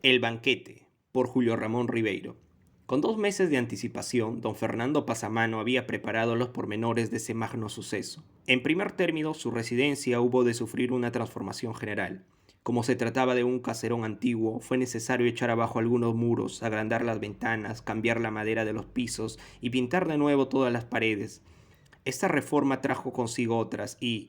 El banquete, por Julio Ramón Ribeiro. Con 2 meses de anticipación, don Fernando Pasamano había preparado los pormenores de ese magno suceso. En primer término, su residencia hubo de sufrir una transformación general. Como se trataba de un caserón antiguo, fue necesario echar abajo algunos muros, agrandar las ventanas, cambiar la madera de los pisos y pintar de nuevo todas las paredes. Esta reforma trajo consigo otras y,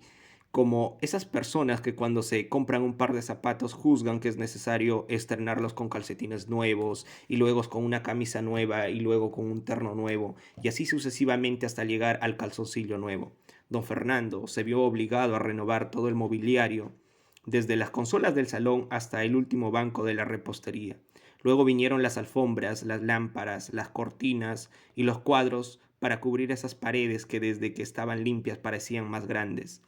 como esas personas que cuando se compran un par de zapatos juzgan que es necesario estrenarlos con calcetines nuevos y luego con una camisa nueva y luego con un terno nuevo y así sucesivamente hasta llegar al calzoncillo nuevo. Don Fernando se vio obligado a renovar todo el mobiliario, desde las consolas del salón hasta el último banco de la repostería. Luego vinieron las alfombras, las lámparas, las cortinas y los cuadros para cubrir esas paredes que desde que estaban limpias parecían más grandes.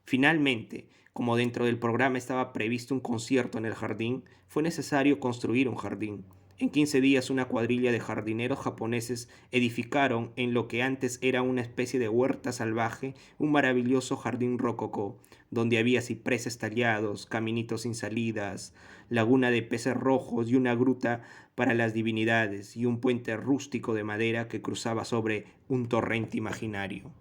Finalmente, como dentro del programa estaba previsto un concierto en el jardín, fue necesario construir un jardín. En 15 días una cuadrilla de jardineros japoneses edificaron en lo que antes era una especie de huerta salvaje un maravilloso jardín rococó, donde había cipreses tallados, caminitos sin salidas, laguna de peces rojos y una gruta para las divinidades y un puente rústico de madera que cruzaba sobre un torrente imaginario.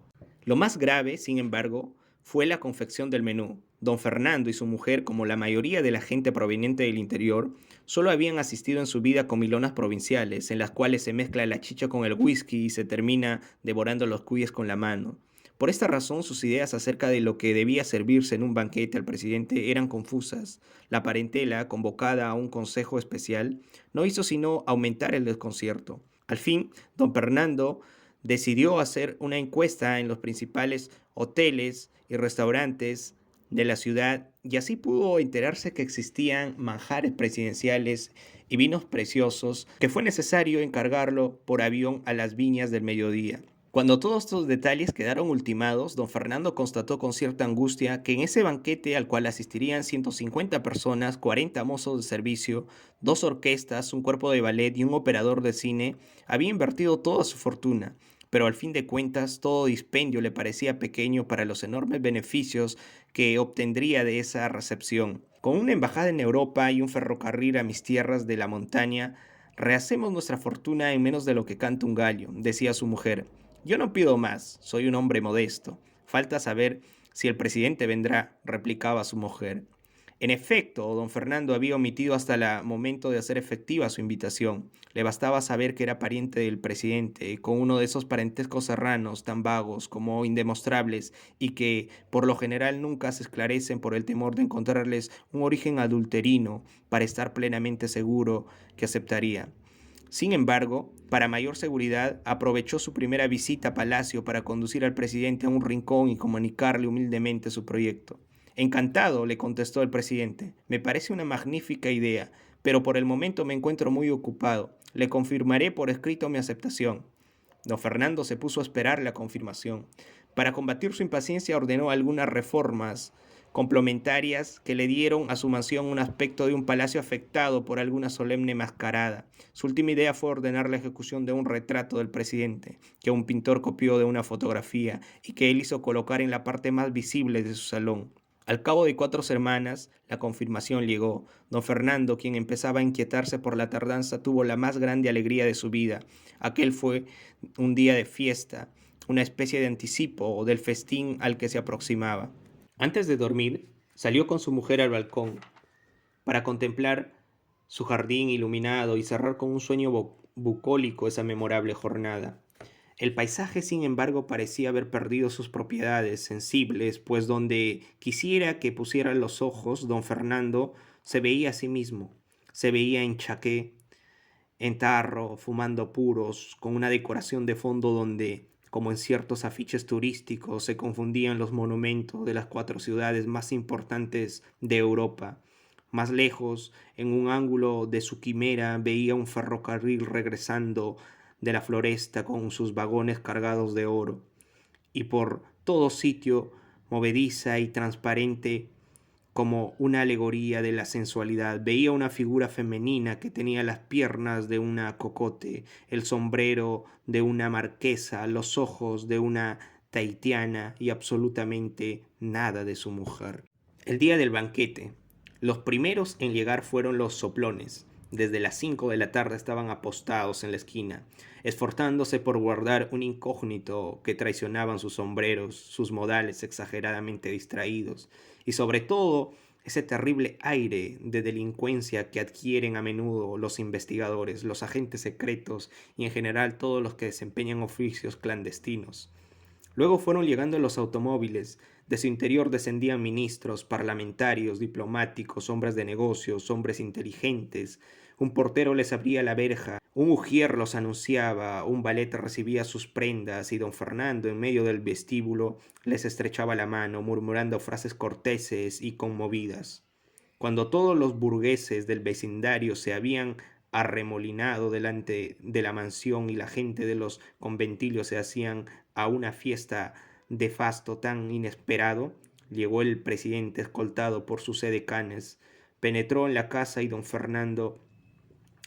Lo más grave, sin embargo, fue la confección del menú. Don Fernando y su mujer, como la mayoría de la gente proveniente del interior, solo habían asistido en su vida a comilonas provinciales, en las cuales se mezcla la chicha con el whisky y se termina devorando los cuyes con la mano. Por esta razón, sus ideas acerca de lo que debía servirse en un banquete al presidente eran confusas. La parentela, convocada a un consejo especial, no hizo sino aumentar el desconcierto. Al fin, don Fernando decidió hacer una encuesta en los principales hoteles y restaurantes de la ciudad y así pudo enterarse que existían manjares presidenciales y vinos preciosos que fue necesario encargarlo por avión a las viñas del mediodía. Cuando todos estos detalles quedaron ultimados, don Fernando constató con cierta angustia que en ese banquete al cual asistirían 150 personas, 40 mozos de servicio, 2 orquestas, un cuerpo de ballet y un operador de cine, había invertido toda su fortuna, pero al fin de cuentas todo dispendio le parecía pequeño para los enormes beneficios que obtendría de esa recepción. Con una embajada en Europa y un ferrocarril a mis tierras de la montaña, rehacemos nuestra fortuna en menos de lo que canta un gallo, decía su mujer. Yo no pido más, soy un hombre modesto. Falta saber si el presidente vendrá, replicaba su mujer. En efecto, don Fernando había omitido hasta el momento de hacer efectiva su invitación. Le bastaba saber que era pariente del presidente, con uno de esos parentescos serranos tan vagos como indemostrables y que por lo general nunca se esclarecen por el temor de encontrarles un origen adulterino para estar plenamente seguro que aceptaría. Sin embargo, para mayor seguridad, aprovechó su primera visita a Palacio para conducir al presidente a un rincón y comunicarle humildemente su proyecto. Encantado, le contestó el presidente. Me parece una magnífica idea, pero por el momento me encuentro muy ocupado. Le confirmaré por escrito mi aceptación. Don Fernando se puso a esperar la confirmación. Para combatir su impaciencia ordenó algunas reformas complementarias que le dieron a su mansión un aspecto de un palacio afectado por alguna solemne mascarada. Su última idea fue ordenar la ejecución de un retrato del presidente, que un pintor copió de una fotografía y que él hizo colocar en la parte más visible de su salón. Al cabo de 4 semanas, la confirmación llegó. Don Fernando, quien empezaba a inquietarse por la tardanza, tuvo la más grande alegría de su vida. Aquel fue un día de fiesta, una especie de anticipo del festín al que se aproximaba. Antes de dormir, salió con su mujer al balcón para contemplar su jardín iluminado y cerrar con un sueño bucólico esa memorable jornada. El paisaje, sin embargo, parecía haber perdido sus propiedades sensibles, pues donde quisiera que pusiera los ojos, don Fernando se veía a sí mismo. Se veía en chaqué, en tarro, fumando puros, con una decoración de fondo donde, como en ciertos afiches turísticos, se confundían los monumentos de las 4 ciudades más importantes de Europa. Más lejos, en un ángulo de su quimera, veía un ferrocarril regresando de la floresta con sus vagones cargados de oro. Y por todo sitio, movediza y transparente, como una alegoría de la sensualidad. Veía una figura femenina que tenía las piernas de una cocote, el sombrero de una marquesa, los ojos de una tahitiana y absolutamente nada de su mujer. El día del banquete. Los primeros en llegar fueron los soplones. Desde las 5 de la tarde estaban apostados en la esquina, esforzándose por guardar un incógnito que traicionaban sus sombreros, sus modales exageradamente distraídos y sobre todo ese terrible aire de delincuencia que adquieren a menudo los investigadores, los agentes secretos y en general todos los que desempeñan oficios clandestinos. Luego fueron llegando los automóviles. De su interior descendían ministros, parlamentarios, diplomáticos, hombres de negocios, hombres inteligentes. Un portero les abría la verja, un ujier los anunciaba, un valet recibía sus prendas y don Fernando, en medio del vestíbulo, les estrechaba la mano, murmurando frases corteses y conmovidas. Cuando todos los burgueses del vecindario se habían arremolinado delante de la mansión y la gente de los conventillos se hacían a una fiesta de fasto tan inesperado, llegó el presidente escoltado por sus edecanes, penetró en la casa y don Fernando,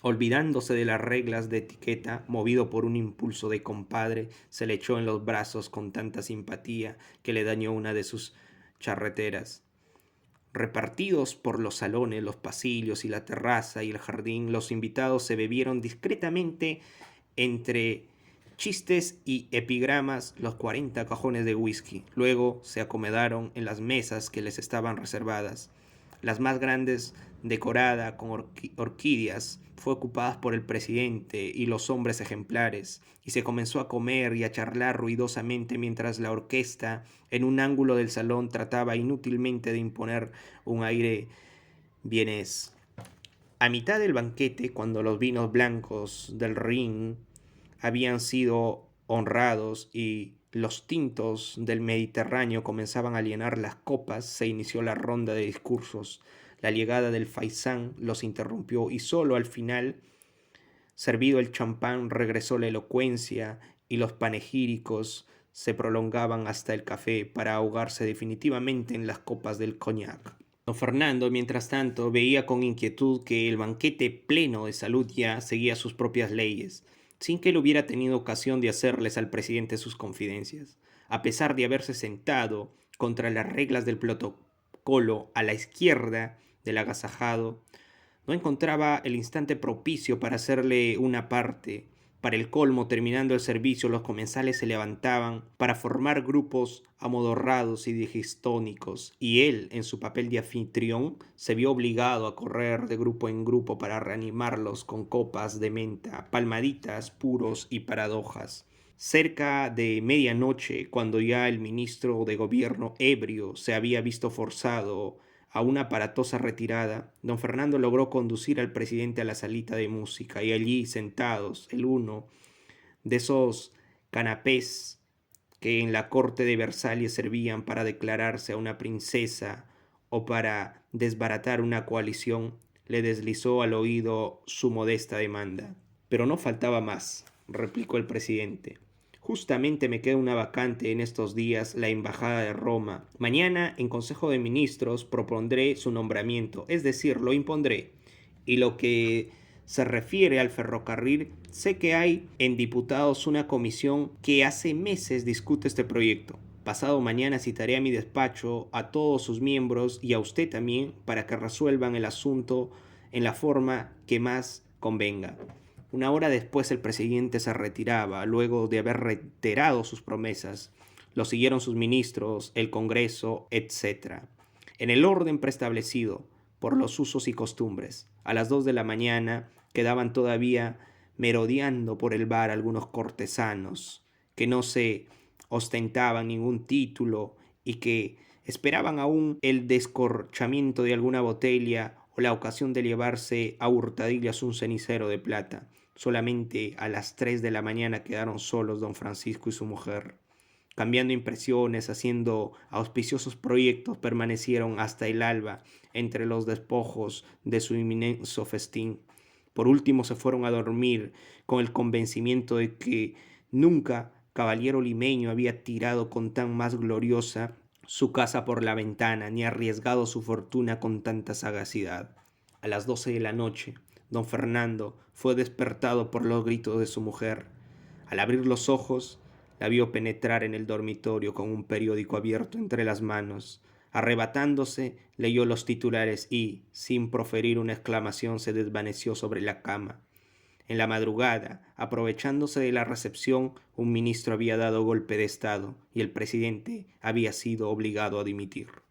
olvidándose de las reglas de etiqueta, movido por un impulso de compadre, se le echó en los brazos con tanta simpatía que le dañó una de sus charreteras. Repartidos por los salones, los pasillos y la terraza y el jardín, los invitados se bebieron discretamente entre chistes y epigramas los 40 cajones de whisky. Luego se acomodaron en las mesas que les estaban reservadas. Las más grandes, decorada con orquídeas, fue ocupadas por el presidente y los hombres ejemplares, y se comenzó a comer y a charlar ruidosamente mientras la orquesta, en un ángulo del salón, trataba inútilmente de imponer un aire vienés. A mitad del banquete, cuando los vinos blancos del Rin habían sido honrados y los tintos del Mediterráneo comenzaban a llenar las copas, se inició la ronda de discursos. La llegada del faisán los interrumpió y solo al final, servido el champán, regresó la elocuencia y los panegíricos se prolongaban hasta el café para ahogarse definitivamente en las copas del coñac. Don Fernando, mientras tanto, veía con inquietud que el banquete pleno de salud ya seguía sus propias leyes, sin que él hubiera tenido ocasión de hacerles al presidente sus confidencias. A pesar de haberse sentado contra las reglas del protocolo a la izquierda del agasajado, no encontraba el instante propicio para hacerle una parte. Para el colmo, terminando el servicio, los comensales se levantaban para formar grupos amodorrados y digistónicos, y él, en su papel de anfitrión, se vio obligado a correr de grupo en grupo para reanimarlos con copas de menta, palmaditas, puros y paradojas. Cerca de medianoche, cuando ya el ministro de gobierno ebrio se había visto forzado a una aparatosa retirada, don Fernando logró conducir al presidente a la salita de música y allí sentados, el uno de esos canapés que en la corte de Versalles servían para declararse a una princesa o para desbaratar una coalición, le deslizó al oído su modesta demanda. Pero no faltaba más, replicó el presidente. Justamente me queda una vacante en estos días la embajada de Roma. Mañana en Consejo de Ministros propondré su nombramiento, es decir, lo impondré. Y lo que se refiere al ferrocarril, sé que hay en diputados una comisión que hace meses discute este proyecto. Pasado mañana citaré a mi despacho a todos sus miembros y a usted también para que resuelvan el asunto en la forma que más convenga. Una hora después el presidente se retiraba, luego de haber reiterado sus promesas. Lo siguieron sus ministros, el Congreso, etc. En el orden preestablecido por los usos y costumbres. A las 2 de la mañana quedaban todavía merodeando por el bar algunos cortesanos que no se ostentaban ningún título y que esperaban aún el descorchamiento de alguna botella o la ocasión de llevarse a hurtadillas un cenicero de plata. Solamente a las 3 de la mañana quedaron solos don Francisco y su mujer. Cambiando impresiones, haciendo auspiciosos proyectos, permanecieron hasta el alba entre los despojos de su inmenso festín. Por último se fueron a dormir con el convencimiento de que nunca caballero limeño había tirado con tan más gloriosa su casa por la ventana, ni arriesgado su fortuna con tanta sagacidad. A las 12 de la noche, don Fernando fue despertado por los gritos de su mujer. Al abrir los ojos, la vio penetrar en el dormitorio con un periódico abierto entre las manos. Arrebatándose, leyó los titulares y, sin proferir una exclamación, se desvaneció sobre la cama. En la madrugada, aprovechándose de la recepción, un ministro había dado golpe de estado y el presidente había sido obligado a dimitir.